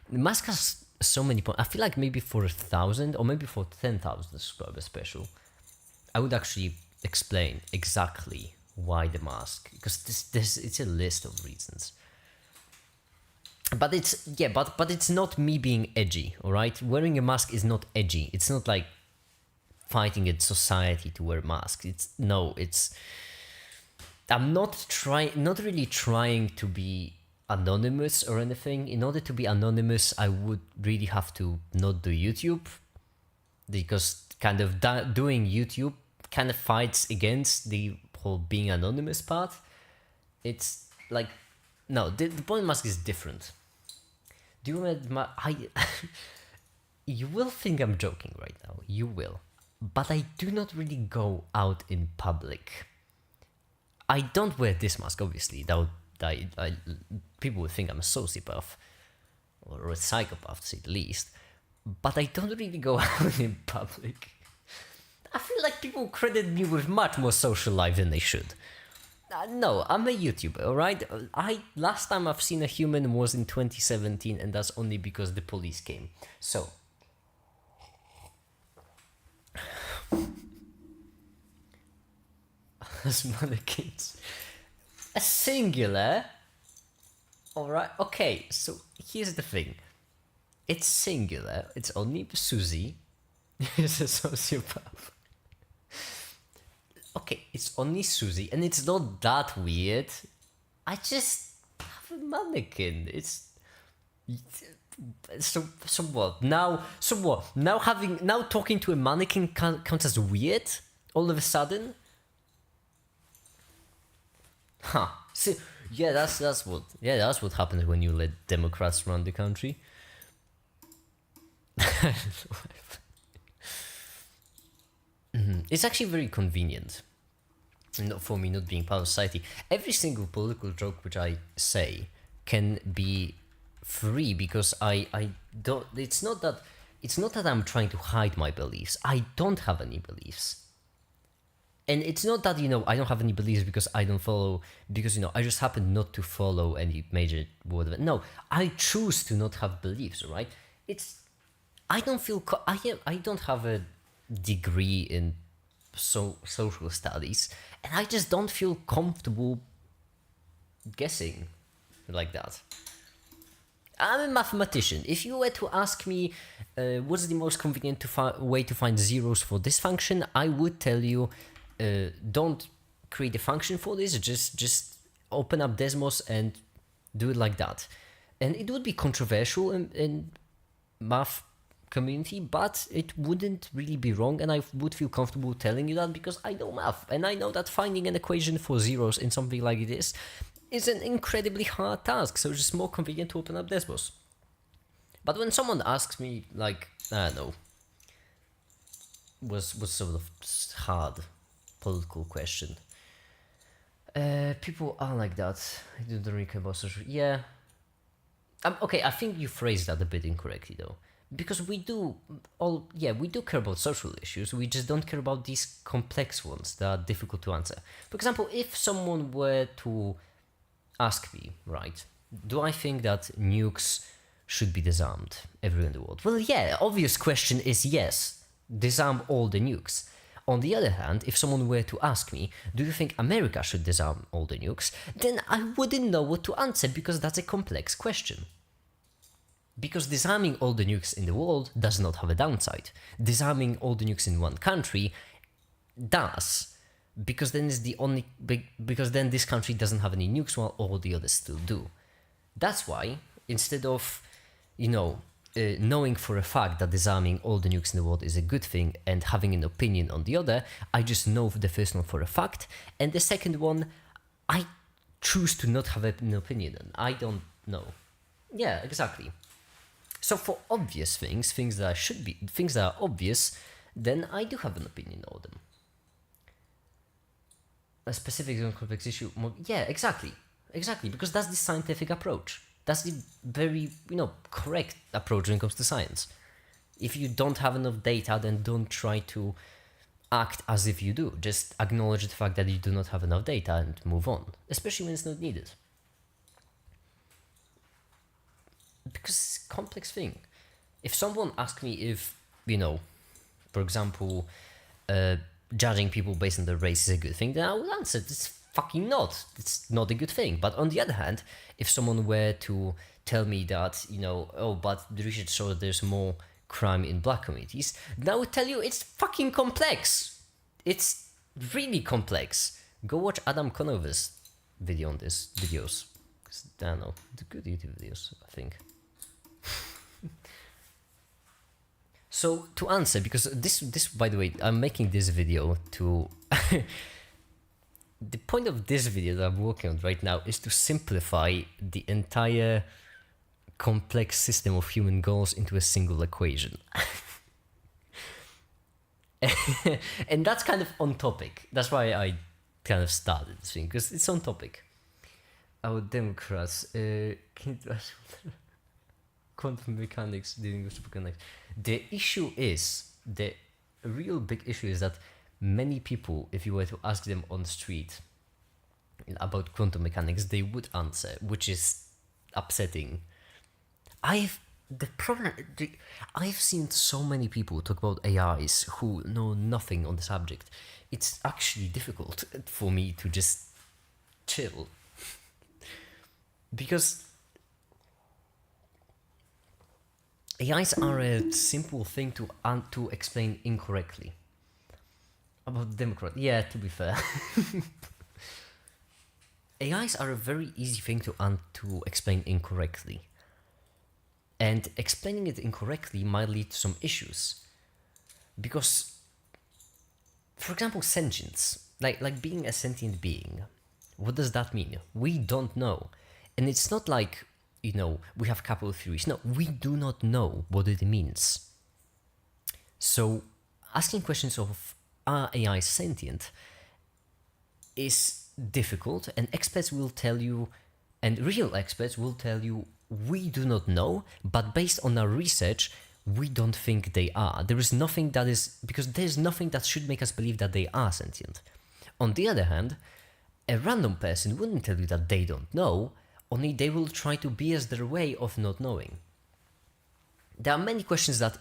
The mask has so many points. I feel like maybe for 1,000 or maybe for 10,000 subscriber special, I would actually explain exactly why the mask, because this it's a list of reasons. But it's not me being edgy, all right? Wearing a mask is not edgy. It's not like fighting in society to wear a mask. I'm not really trying to be anonymous or anything. In order to be anonymous, I would really have to not do YouTube, because kind of doing YouTube kind of fights against the whole being anonymous part. It's like, no, the point mask is different. Do you remember you will think I'm joking right now. You will. But I do not really go out in public. I don't wear this mask, obviously. People would think I'm a sociopath or a psychopath, to say the least. But I don't really go out in public. I feel like people credit me with much more social life than they should. No, I'm a YouTuber, alright? Last time I've seen a human was in 2017, and that's only because the police came. So. As mannequins. A singular? Alright, okay, so here's the thing. It's singular, it's only Susie is a sociopath. Okay, it's only Susie, and it's not that weird. I just have a mannequin. So what? So what? Now talking to a mannequin counts as weird all of a sudden? Huh. See, yeah, that's what happens when you let Democrats run the country. It's actually very convenient. Not for me not being part of society. Every single political joke which I say can be free because I don't. It's not that I'm trying to hide my beliefs. I don't have any beliefs. And it's not that, I don't have any beliefs because I don't follow, because, I just happen not to follow any major whatever. No, I choose to not have beliefs, right? I don't feel, I don't have a degree in social studies, and I just don't feel comfortable guessing like that. I'm a mathematician. If you were to ask me what's the most convenient way to find zeros for this function, I would tell you don't create a function for this, just open up Desmos and do it like that. And it would be controversial in math community, but it wouldn't really be wrong, and I would feel comfortable telling you that because I know math, and I know that finding an equation for zeros in something like this is an incredibly hard task, so it's just more convenient to open up Desmos. But when someone asks me, like, I don't know, was sort of hard political question, people are like that. I don't really care about social. Yeah. Okay, I think you phrased that a bit incorrectly though. Because we do care about social issues, we just don't care about these complex ones that are difficult to answer. For example, if someone were to ask me, right, do I think that nukes should be disarmed everywhere in the world? Well, yeah, obvious question is yes, disarm all the nukes. On the other hand, if someone were to ask me, do you think America should disarm all the nukes? Then I wouldn't know what to answer because that's a complex question. Because disarming all the nukes in the world does not have a downside. Disarming all the nukes in one country does, because then because then this country doesn't have any nukes while all the others still do. That's why instead of, knowing for a fact that disarming all the nukes in the world is a good thing and having an opinion on the other, I just know the first one for a fact, and the second one, I choose to not have an opinion on. I don't know. Yeah, exactly. So for obvious things that are obvious, then I do have an opinion on them. A specific and complex issue, yeah, exactly, because that's the scientific approach. That's the very, correct approach when it comes to science. If you don't have enough data, then don't try to act as if you do. Just acknowledge the fact that you do not have enough data and move on, especially when it's not needed. Because it's a complex thing. If someone asks me if, for example, judging people based on their race is a good thing, then I would answer, it's fucking not. It's not a good thing. But on the other hand, if someone were to tell me that, but the research shows that there's more crime in black communities, then I would tell you it's fucking complex. It's really complex. Go watch Adam Conover's video on this, videos. I don't know, the good YouTube videos, I think. So to answer, because this by the way, I'm making this video to the point of this video that I'm working on right now is to simplify the entire complex system of human goals into a single equation. And that's kind of on topic. That's why I kind of started this thing, because it's on topic. Our Democrats, quantum mechanics dealing with superconductors. The real big issue is that many people, if you were to ask them on the street about quantum mechanics, they would answer, which is upsetting. I've seen so many people talk about AIs who know nothing on the subject. It's actually difficult for me to just chill. Because AIs are a simple thing to explain incorrectly. About the Democrat, yeah, to be fair. AIs are a very easy thing to explain incorrectly. And explaining it incorrectly might lead to some issues. Because, for example, sentience, like being a sentient being, what does that mean? We don't know. And it's not like, we have a couple of theories. No, we do not know what it means. So asking questions of, are AI sentient, is difficult, and experts will tell you, and real experts will tell you, we do not know, but based on our research, we don't think they are. There is nothing that is, because there's nothing that should make us believe that they are sentient. On the other hand, a random person wouldn't tell you that they don't know, only they will try to BS their way of not knowing. There are many questions that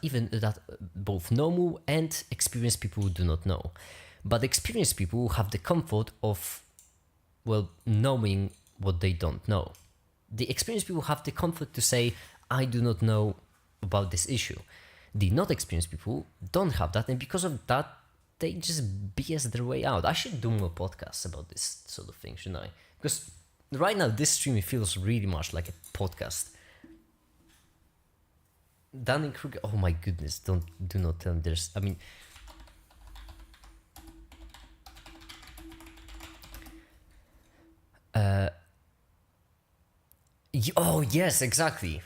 both normal and experienced people do not know. But experienced people have the comfort of, knowing what they don't know. The experienced people have the comfort to say, I do not know about this issue. The not experienced people don't have that, and because of that, they just BS their way out. I should do more podcasts about this sort of thing, shouldn't I? Because right now, this stream feels really much like a podcast. Dunning-Kruger, oh my goodness, do not tell me there's, oh yes, exactly.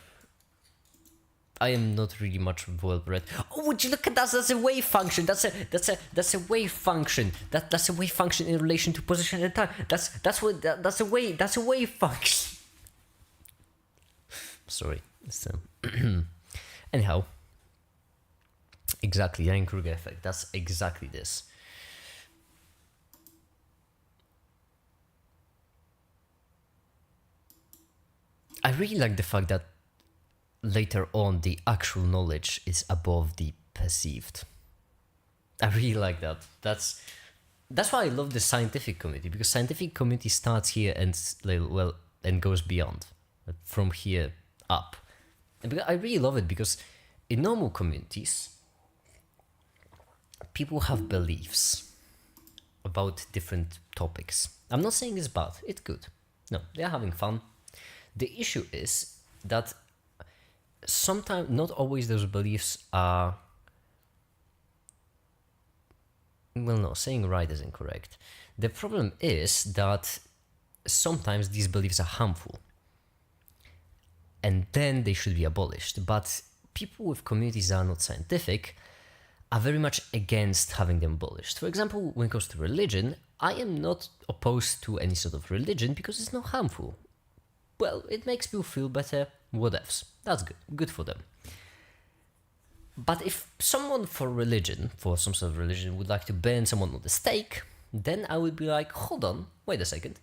I am not really much well read. Oh, would you look at that? That's a wave function. That's a wave function. That's a wave function in relation to position and time. That's a wave function. Sorry. Anyhow, exactly, the Dunning-Kruger effect. That's exactly this. I really like the fact that later on the actual knowledge is above the perceived. I really like that. That's why I love the scientific community, because scientific community starts here and goes beyond, from here up. And I really love it because in normal communities, people have beliefs about different topics. I'm not saying it's bad, it's good. No, they're having fun. The issue is that sometimes, not always, those beliefs are, saying right is incorrect. The problem is that sometimes these beliefs are harmful, and then they should be abolished. But people with communities that are not scientific are very much against having them abolished. For example, when it comes to religion, I am not opposed to any sort of religion because it's not harmful. Well, it makes people feel better, whatevs. That's good. Good for them. But if someone for some sort of religion, would like to burn someone on the stake, then I would be like, hold on, wait a second.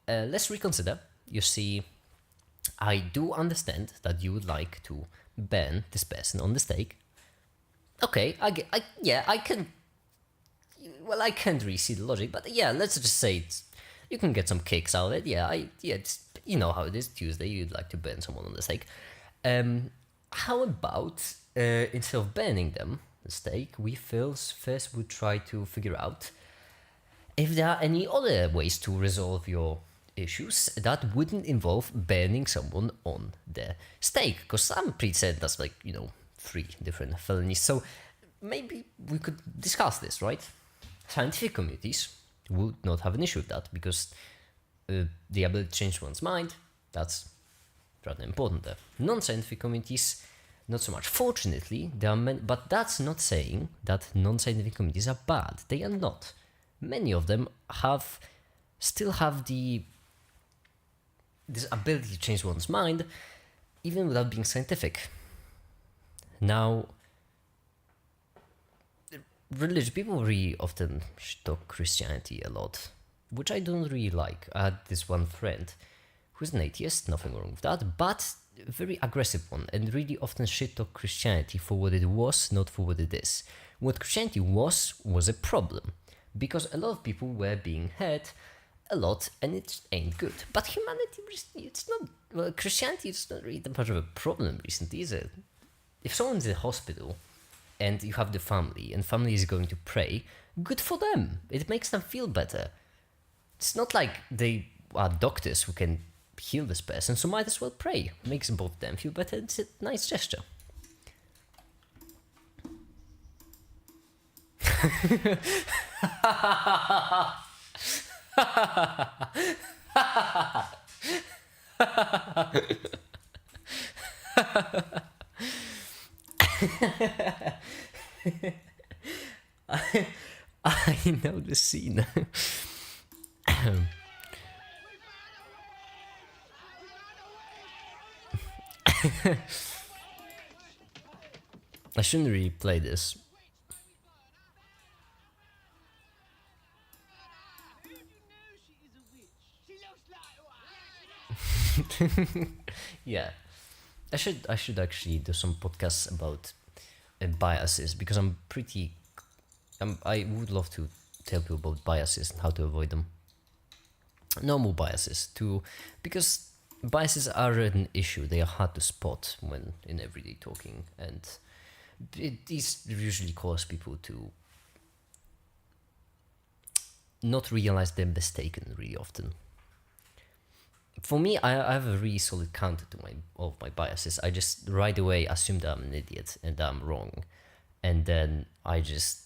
Let's reconsider. You see, I do understand that you would like to burn this person on the stake. Okay, I can. Well, I can't really see the logic, but yeah, let's just say you can get some kicks out of it. You know how it is. Tuesday, you'd like to burn someone on the stake. How about instead of burning them, the stake, we first would try to figure out if there are any other ways to resolve your issues that wouldn't involve burning someone on the stake, because I'm pretty certain that's 3 different felonies. So maybe we could discuss this, right? Scientific communities would not have an issue with that, because the ability to change one's mind, that's rather important there. Non-scientific communities, not so much. Fortunately, there are many, but that's not saying that non-scientific communities are bad. They are not. Many of them still have this ability to change one's mind, even without being scientific. Now, people really often talk Christianity a lot, which I don't really like. I had this one friend who's an atheist, nothing wrong with that, but a very aggressive one, and really often shit talk Christianity for what it was, not for what it is. What Christianity was a problem, because a lot of people were being hurt a lot, and it ain't good. But humanity, it's not, Christianity is not really that much of a problem recently, is it? If someone's in the hospital and you have the family, and family is going to pray, good for them. It makes them feel better. It's not like they are doctors who can heal this person, so might as well pray. Makes both of them feel better. It's a nice gesture. I know the scene. I shouldn't really play this. Yeah, I should actually do some podcasts about biases, because I would love to tell people about biases and how to avoid them. Normal biases too, because biases are an issue. They are hard to spot when in everyday talking, and these usually cause people to not realize they're mistaken really often. For me, I have a really solid counter to all of my biases. I just right away assume that I'm an idiot and that I'm wrong, and then I just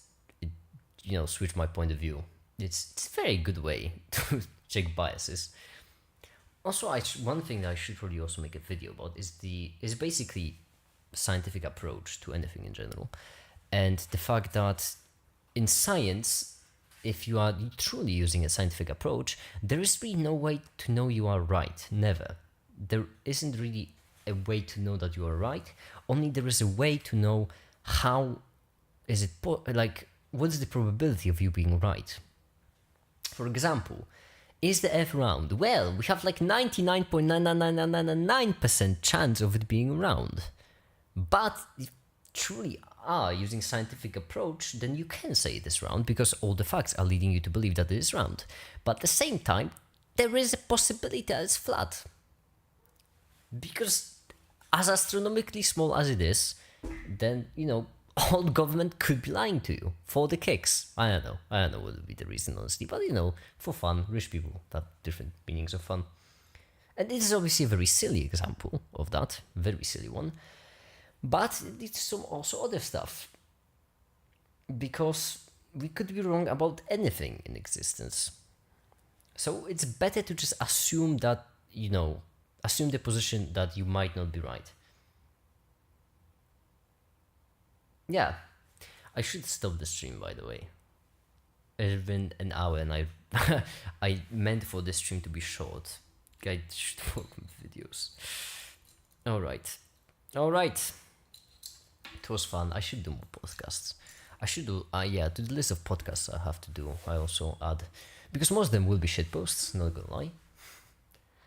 switch my point of view. It's a very good way to check biases. Also, one thing that I should probably also make a video about is basically scientific approach to anything in general, and the fact that in science, if you are truly using a scientific approach, there is really no way to know you are right. Never. There isn't really a way to know that you are right. Only there is a way to know how is it what is the probability of you being right. For example, is the Earth round? Well, we have like 99.99999% chance of it being round. But if truly are using scientific approach, then you can say it is round because all the facts are leading you to believe that it is round. But at the same time, there is a possibility that it's flat. Because as astronomically small as it is, then, all government could be lying to you for the kicks. I don't know what would be the reason, honestly, but for fun, rich people have different meanings of fun. And this is obviously a very silly example of that, very silly one. But it's some also other stuff. Because we could be wrong about anything in existence. So it's better to just assume that, assume the position that you might not be right. Yeah, I should stop the stream, by the way. It's been an hour and I meant for the stream to be short. I should work with videos. Alright. It was fun. I should do more podcasts. I should do, to the list of podcasts I have to do, I also add, because most of them will be shitposts, not gonna lie.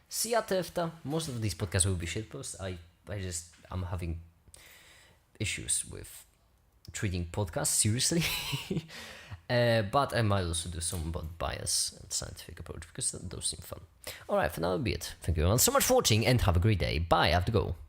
See ya, Tefta. Most of these podcasts will be shitposts. I'm having issues with treating podcasts seriously. But I might also do some about bias and scientific approach, because those seem fun. Alright, for now that'll be it. Thank you everyone so much for watching and have a great day. Bye, I have to go.